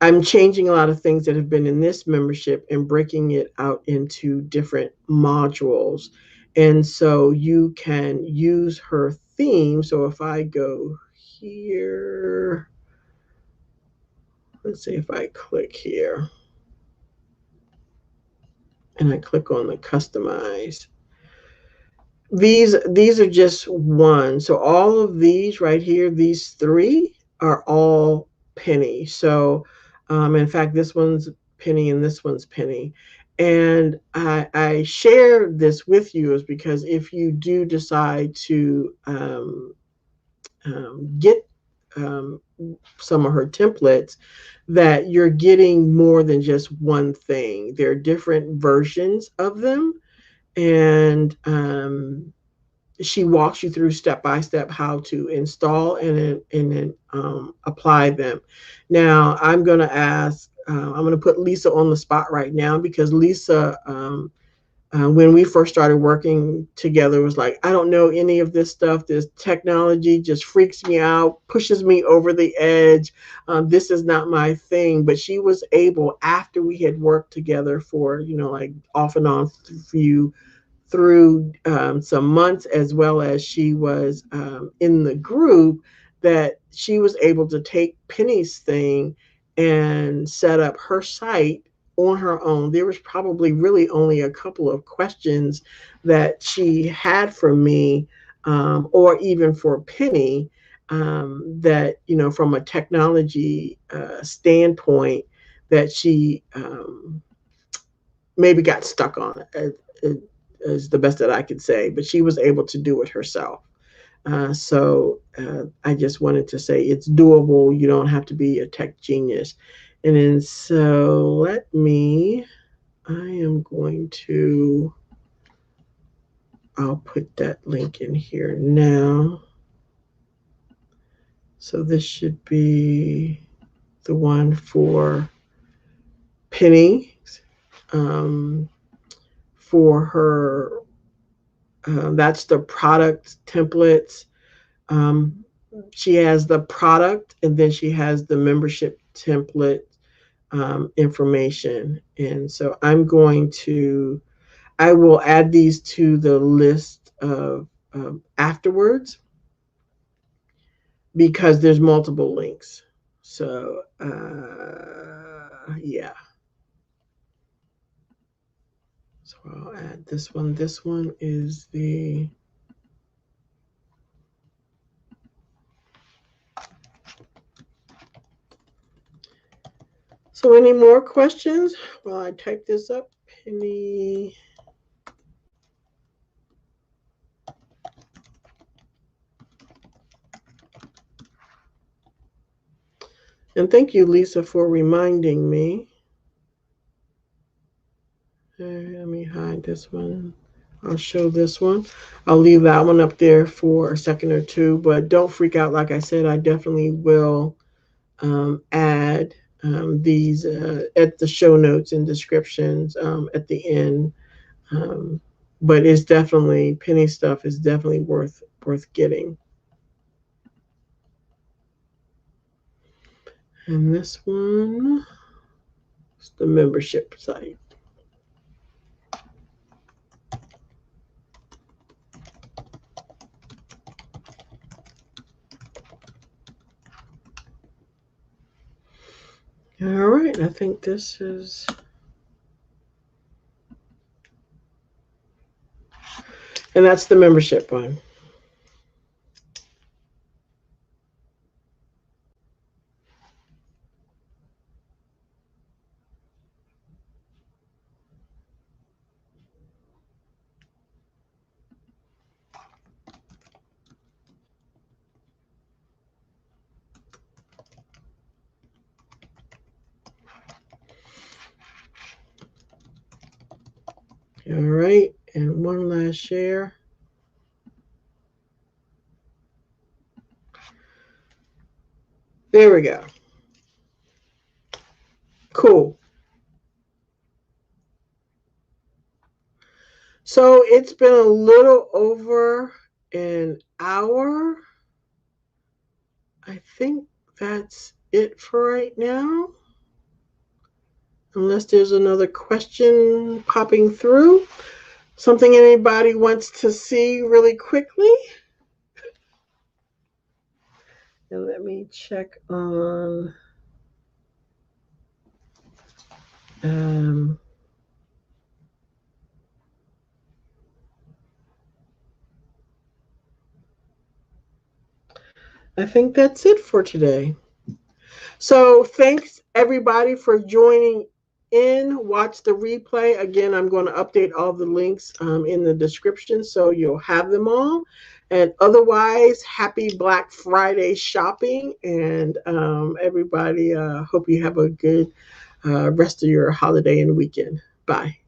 Speaker 1: I'm changing a lot of things that have been in this membership and breaking it out into different modules. And so you can use her theme. So if I go here, let's see if I click here and I click on the customize. These are just one. So all of these right here, these three are all penny. So in fact, this one's penny and this one's penny. And I share this with you is because if you do decide to get some of her templates, that you're getting more than just one thing. There are different versions of them. And she walks you through step by step how to install and then apply them. Now, I'm going to ask, I'm going to put Lisa on the spot right now because Lisa, when we first started working together, was like, I don't know any of this stuff. This technology just freaks me out, pushes me over the edge. This is not my thing. But she was able, after we had worked together for, like off and on few through some months, as well as she was in the group, that she was able to take Penny's thing and set up her site on her own. There was probably really only a couple of questions that she had for me, or even for Penny, that, from a technology standpoint, that she maybe got stuck on it. Is the best that I could say, but she was able to do it herself. So I just wanted to say it's doable. You don't have to be a tech genius. And then so I am going to, I'll put that link in here now. So this should be the one for Penny, for her. That's the product templates. She has the product, and then she has the membership template information. And so I will add these to the list of afterwards, because there's multiple links. So yeah. So I'll add this one. This one is the So any more questions while I type this up? Penny. And thank you, Lisa, for reminding me. Let me hide this one. I'll show this one. I'll leave that one up there for a second or two, but don't freak out. Like I said, I definitely will add these at the show notes and descriptions at the end. But it's definitely, Penny stuff is definitely worth getting. And this one is the membership site. All right, I think this is, and that's the membership one. All right, and one last share. There we go. Cool. So it's been a little over an hour. I think that's it for right now. Unless there's another question popping through. Something anybody wants to see really quickly. And let me check on Um, I think that's it for today. So thanks everybody for joining in. Watch the replay. Again, I'm going to update all the links in the description so you'll have them all. And otherwise, happy Black Friday shopping. And everybody, hope you have a good rest of your holiday and weekend. Bye.